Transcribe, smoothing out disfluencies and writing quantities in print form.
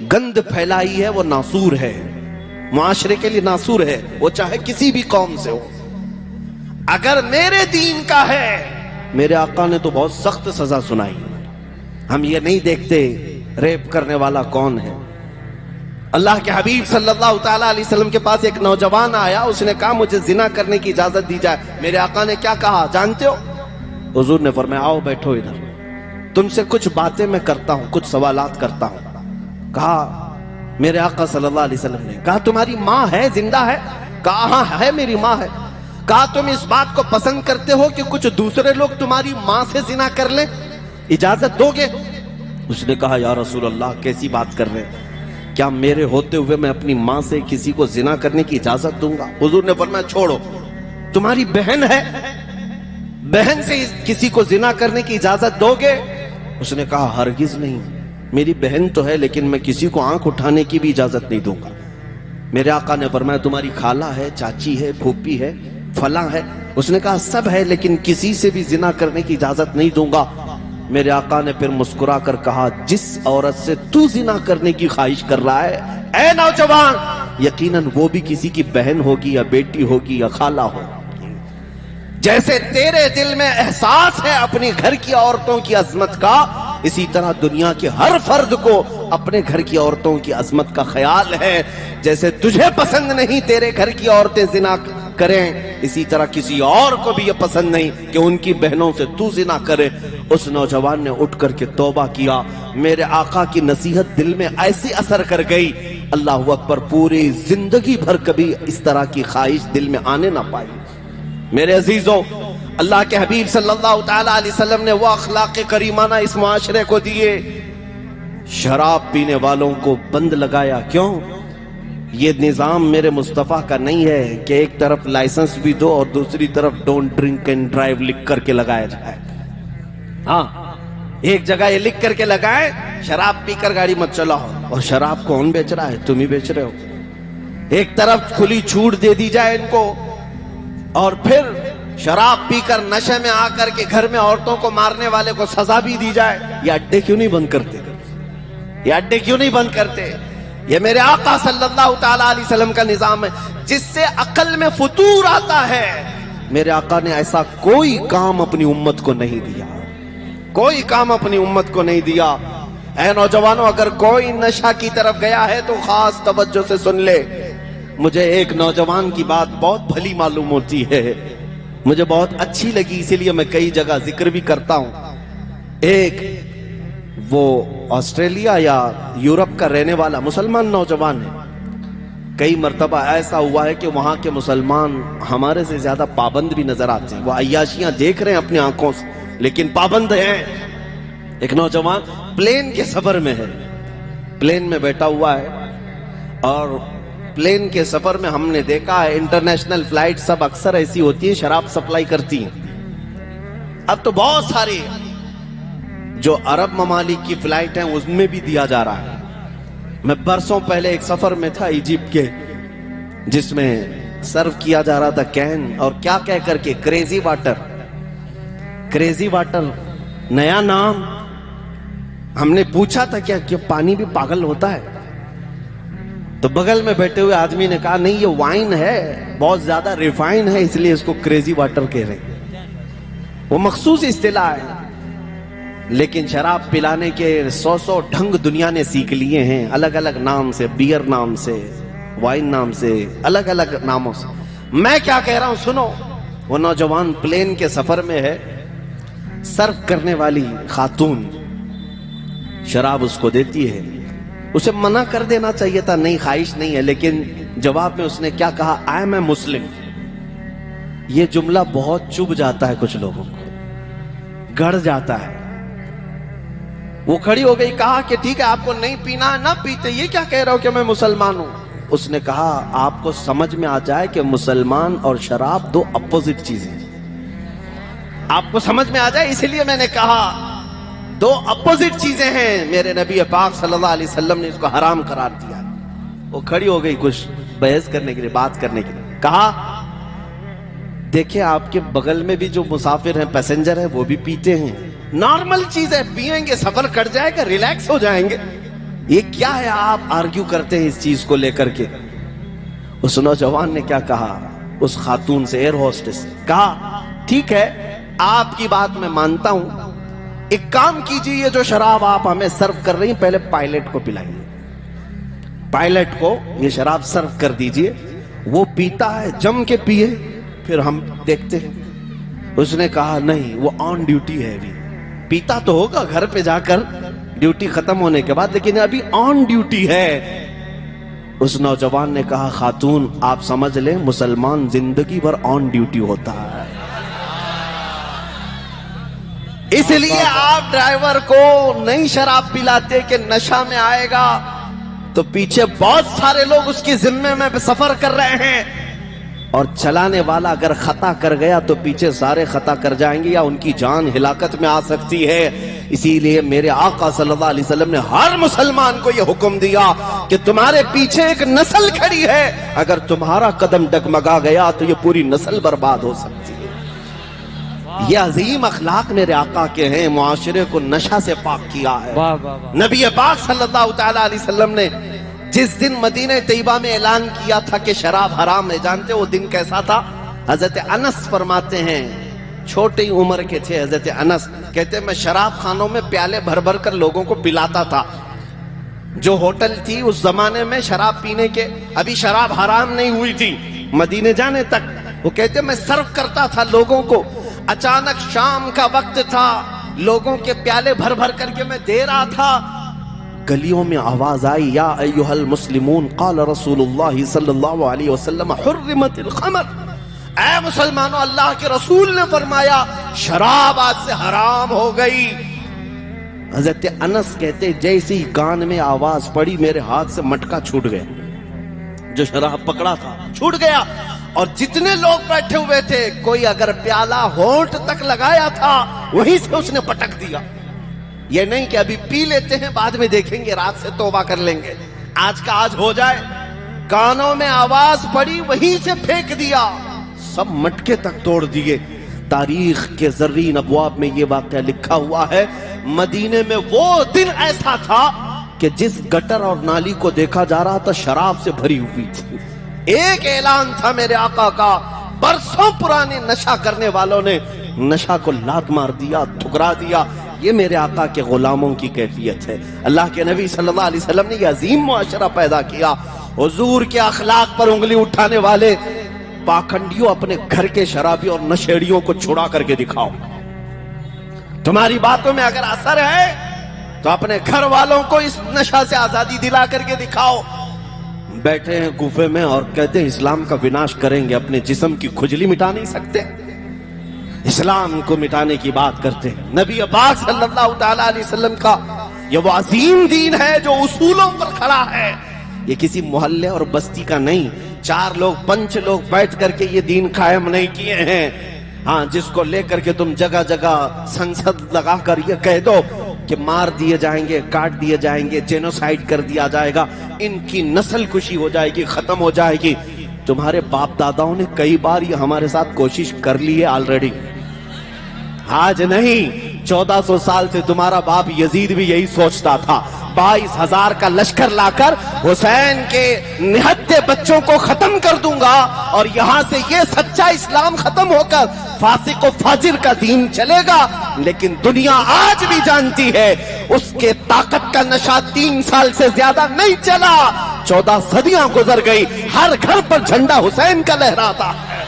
گند پھیلائی ہے وہ ناسور ہے، معاشرے کے لیے ناسور ہے، وہ چاہے کسی بھی قوم سے ہو۔ اگر میرے دین کا ہے، میرے آقا نے تو بہت سخت سزا سنائی۔ ہم یہ نہیں دیکھتے ریپ کرنے والا کون ہے۔ اللہ کے حبیب صلی اللہ تعالیٰ علیہ وسلم کے پاس ایک نوجوان آیا، اس نے کہا مجھے زنا کرنے کی اجازت دی جائے۔ میرے آقا نے کیا کہا جانتے ہو؟ حضور نے فرمایا آؤ بیٹھو ادھر، تم سے کچھ باتیں میں کرتا ہوں، کچھ سوالات کرتا ہوں۔ کہا میرے آقا صلی اللہ علیہ وسلم نے کہا تمہاری ماں ہے، زندہ ہے؟ کہا ہاں ہے، میری ماں ہے۔ کہا تم اس بات کو پسند کرتے ہو کہ کچھ دوسرے لوگ تمہاری ماں سے زنا کر لیں؟ اجازت دو گے؟ اس نے کہا یا رسول اللہ کیسی بات کر رہے ہیں، کیا میرے ہوتے ہوئے میں اپنی ماں سے کسی کو زنا کرنے کی اجازت دوں گا؟ حضور نے فرمایا چھوڑو، تمہاری بہن ہے، بہن سے کسی کو زنا کرنے کی اجازت دو گے؟ اس نے کہا ہرگز نہیں، میری بہن تو ہے لیکن میں کسی کو آنکھ اٹھانے کی بھی اجازت نہیں دوں گا۔ میرے آقا نے فرمایا تمہاری خالہ ہے، چاچی ہے، پھوپھی ہے، فلاں ہے؟ اس نے کہا سب ہے لیکن کسی سے بھی زنا کرنے کی اجازت نہیں دوں گا۔ میرے آقا نے پھر مسکرا کر کہا جس عورت سے تو زنا کرنے کی خواہش کر رہا ہے اے نوجوان، یقیناً وہ بھی کسی کی بہن ہوگی یا بیٹی ہوگی یا خالہ ہوگی۔ جیسے تیرے دل میں احساس ہے اپنی گھر کی عورتوں کی عظمت کا، اسی طرح دنیا کے ہر فرد کو اپنے گھر کی عورتوں کی عظمت کا خیال ہے۔ جیسے تجھے پسند نہیں تیرے گھر کی عورتیں زنا کریں، اسی طرح کسی اور کو بھی یہ پسند نہیں کہ ان کی بہنوں سے تو زنا کرے۔ اس نوجوان نے اٹھ کر کے توبہ کیا۔ میرے آقا کی نصیحت دل میں ایسی اثر کر گئی، اللہ اکبر، پوری زندگی بھر کبھی اس طرح کی خواہش دل میں آنے نہ پائی۔ میرے عزیزوں، اللہ کے حبیب صلی اللہ تعالیٰ علیہ وسلم نے وہ اخلاق کریمانہ اس معاشرے کو دیے، شراب پینے والوں کو بند لگایا۔ کیوں؟ یہ نظام میرے مصطفیٰ کا نہیں ہے کہ ایک طرف لائسنس بھی دو اور دوسری طرف ڈونٹ ڈرنک اینڈ ڈرائیو لکھ کر کے لگایا جائے۔ ہاں، ایک جگہ یہ لکھ کر کے لگائے شراب پی کر گاڑی مت چلاؤ، اور شراب کون بیچ رہا ہے؟ تم ہی بیچ رہے ہو۔ ایک طرف کھلی چھوٹ دے دی جائے ان کو، اور پھر شراب پی کر نشے میں آ کر کے گھر میں عورتوں کو مارنے والے کو سزا بھی دی جائے۔ یہ اڈے کیوں نہیں بند کرتے؟ یہ اڈے کیوں نہیں بند کرتے؟ یہ میرے آقا صلی اللہ تعالیٰ علیہ وسلم کا نظام ہے جس سے عقل میں فطور آتا ہے۔ میرے آقا نے ایسا کوئی کام اپنی امت کو نہیں دیا، کوئی کام اپنی امت کو نہیں دیا۔ اے نوجوانوں، اگر کوئی نشہ کی طرف گیا ہے تو خاص توجہ سے سن لے۔ مجھے ایک نوجوان کی بات بہت بھلی معلوم ہوتی ہے، مجھے بہت اچھی لگی، اسی لیے میں کئی جگہ ذکر بھی کرتا ہوں۔ ایک وہ آسٹریلیا یا یورپ کا رہنے والا مسلمان نوجوان ہے۔ کئی مرتبہ ایسا ہوا ہے کہ وہاں کے مسلمان ہمارے سے زیادہ پابند بھی نظر آتے ہیں۔ وہ عیاشیاں دیکھ رہے ہیں اپنی آنکھوں سے لیکن پابند ہیں۔ ایک نوجوان پلین کے سفر میں ہے، پلین میں بیٹھا ہوا ہے، اور پلین کے سفر میں ہم نے دیکھا ہے انٹرنیشنل فلائٹ سب اکثر ایسی ہوتی ہیں شراب سپلائی کرتی ہیں۔ اب تو بہت ساری جو عرب ممالک کی فلائٹ ہیں اس میں بھی دیا جا رہا ہے۔ میں برسوں پہلے ایک سفر میں تھا ایجپٹ کے، جس میں سرو کیا جا رہا تھا کین، اور کیا کہہ کر کے کریزی واٹر، کریزی واٹر نیا نام۔ ہم نے پوچھا تھا کہ پانی بھی پاگل ہوتا ہے؟ تو بغل میں بیٹھے ہوئے آدمی نے کہا نہیں یہ وائن ہے، بہت زیادہ ریفائن ہے، اس لیے اس کو کریزی واٹر کہہ رہے ہیں۔ وہ مخصوص اصطلاح ہے، لیکن شراب پلانے کے 100 ڈھنگ دنیا نے سیکھ لیے ہیں، الگ الگ نام سے، بیئر نام سے، وائن نام سے، الگ الگ ناموں سے۔ میں کیا کہہ رہا ہوں سنو۔ وہ نوجوان پلین کے سفر میں ہے، سرو کرنے والی خاتون شراب اس کو دیتی ہے، اسے منع کر دینا چاہیے تھا، نہیں خواہش نہیں ہے، لیکن جواب میں اس نے کیا کہا؟ آئی ایم اے مسلم۔ یہ جملہ بہت چبھ جاتا ہے کچھ لوگوں کو، گڑ جاتا ہے۔ وہ کھڑی ہو گئی، کہا کہ ٹھیک ہے آپ کو نہیں پینا نہ پیتے، یہ کیا کہہ رہے ہو کہ میں مسلمان ہوں؟ اس نے کہا آپ کو سمجھ میں آ جائے کہ مسلمان اور شراب دو اپوزٹ چیزیں ہیں، آپ کو سمجھ میں آ جائے، اسی لیے میں نے کہا دو اپوزٹ چیزیں ہیں۔ میرے نبی پاک صلی اللہ علیہ وسلم نے اس کو حرام قرار دیا۔ وہ کھڑی ہو گئی کچھ بحث کرنے کے لیے، بات کرنے کے لیے، کہا دیکھیں آپ کے بغل میں بھی جو مسافر ہیں، پیسنجر ہیں، وہ بھی پیتے ہیں، نارمل چیز ہے، پیئیں گے سفر کٹ جائے گا، ریلیکس ہو جائیں گے۔ یہ کیا ہے آپ آرگیو کرتے ہیں اس چیز کو لے کر کے؟ اس نوجوان نے کیا کہا اس خاتون سے، ایئر ہوسٹس، کہا ٹھیک ہے آپ کی بات میں مانتا ہوں، ایک کام کیجئے، یہ جو شراب آپ ہمیں سرو کر رہی ہیں پہلے پائلٹ کو پلائیے، پائلٹ کو یہ شراب سرو کر دیجئے، وہ پیتا ہے جم کے پیے، پھر ہم دیکھتے ہیں۔ اس نے کہا نہیں، وہ آن ڈیوٹی ہے، ابھی پیتا تو ہوگا گھر پہ جا کر ڈیوٹی ختم ہونے کے بعد، لیکن ابھی آن ڈیوٹی ہے۔ اس نوجوان نے کہا خاتون آپ سمجھ لیں مسلمان زندگی بھر آن ڈیوٹی ہوتا ہے، اس لیے آپ ڈرائیور کو نہیں شراب پلاتے کہ نشہ میں آئے گا تو پیچھے بہت سارے لوگ اس کی ذمے میں سفر کر رہے ہیں، اور چلانے والا اگر خطا کر گیا تو پیچھے سارے خطا کر جائیں گے یا ان کی جان ہلاکت میں آ سکتی ہے۔ اسی لیے میرے آقا صلی اللہ علیہ وسلم نے ہر مسلمان کو یہ حکم دیا کہ تمہارے پیچھے ایک نسل کھڑی ہے، اگر تمہارا قدم ڈگمگا گیا تو یہ پوری نسل برباد ہو سکتی ہے۔ یہ عظیم اخلاق میرے آقا کے ہیں، معاشرے کو نشہ سے پاک کیا ہے۔ نبی پاک صلی اللہ تعالی علیہ وسلم نے جس دن مدینہ طیبہ میں اعلان کیا تھا کہ شراب حرام ہے، جانتے وہ دن کیسا تھا؟ حضرت انس فرماتے ہیں، چھوٹی عمر کے تھے حضرت انس، کہتے ہیں میں شراب خانوں میں پیالے بھر بھر کر لوگوں کو پلاتا تھا۔ جو ہوٹل تھی اس زمانے میں شراب پینے کے، ابھی شراب حرام نہیں ہوئی تھی مدینے جانے تک، وہ کہتے ہیں میں سرو کرتا تھا لوگوں کو، اچانک شام کا وقت تھا، لوگوں کے پیالے بھر بھر کر کے میں دے رہا تھا، گلیوں میں آواز آئی یا ایھا المسلمون قال رسول اللہ صلی اللہ علیہ وسلم حرمت الخمر، اے مسلمانوں اللہ کے رسول نے فرمایا شراب آج سے حرام ہو گئی۔ حضرت انس کہتے جیسے ہی کان میں آواز پڑی میرے ہاتھ سے مٹکا چھوٹ گیا، جو شراب پکڑا تھا چھوٹ گیا، اور جتنے لوگ بیٹھے ہوئے تھے کوئی اگر پیالہ ہونٹ تک لگایا تھا وہیں سے اس نے پٹک دیا۔ یہ نہیں کہ ابھی پی لیتے ہیں بعد میں دیکھیں گے رات سے توبہ کر لیں گے، آج کا آج ہو جائے، کانوں میں آواز پڑی وہیں سے پھینک دیا، سب مٹکے تک توڑ دیے۔ تاریخ کے زرین ابواب میں یہ واقعہ لکھا ہوا ہے، مدینے میں وہ دن ایسا تھا کہ جس گٹر اور نالی کو دیکھا جا رہا تھا شراب سے بھری ہوئی تھی۔ ایک اعلان تھا میرے آقا کا، برسوں پرانے نشہ کرنے والوں نے نشہ کو لات مار دیا، ٹھکرا دیا۔ یہ میرے آقا کے غلاموں کی کیفیت ہے۔ اللہ کے نبی صلی اللہ علیہ وسلم نے یہ عظیم معاشرہ پیدا کیا۔ حضور کے اخلاق پر انگلی اٹھانے والے پاکھنڈیوں اپنے گھر کے شرابی اور نشیڑیوں کو چھڑا کر کے دکھاؤ، تمہاری باتوں میں اگر اثر ہے تو اپنے گھر والوں کو اس نشہ سے آزادی دلا کر کے دکھاؤ۔ بیٹھے ہیں کوفے میں اور کہتے ہیں اسلام کا وناش کریں گے، اپنے جسم کی کھجلی مٹا نہیں سکتے، اسلام کو مٹانے کی بات کرتے ہیں۔ نبی پاک صلی اللہ تعالی علیہ وسلم کا یہ وہ عظیم دین ہے جو اصولوں پر کھڑا ہے، یہ کسی محلے اور بستی کا نہیں، 4 لوگ 5 لوگ بیٹھ کر کے یہ دین قائم نہیں کیے ہیں۔ ہاں جس کو لے کر کے تم جگہ جگہ سنسد لگا کر یہ کہہ دو کہ مار دیے جائیں گے، کاٹ دیے جائیں گے، جینوسائیڈ کر دیا جائے گا، ان کی نسل کشی ہو جائے گی، ختم ہو جائے گی، تمہارے باپ داداؤں نے کئی بار یہ ہمارے ساتھ کوشش کر لی ہے آلریڈی، آج نہیں، 1400 سال سے تمہارا باپ یزید بھی یہی سوچتا تھا، 22,000 کا لشکر لا کر حسین کے نہتے بچوں کو ختم کر دوں گا، اور یہاں سے یہ سچا اسلام ختم ہو کر فاسق و فاجر کا دین چلے گا۔ لیکن دنیا آج بھی جانتی ہے اس کے طاقت کا نشہ 3 سال سے زیادہ نہیں چلا، 14 صدیاں گزر گئی، ہر گھر پر جھنڈا حسین کا لہراتا ہے۔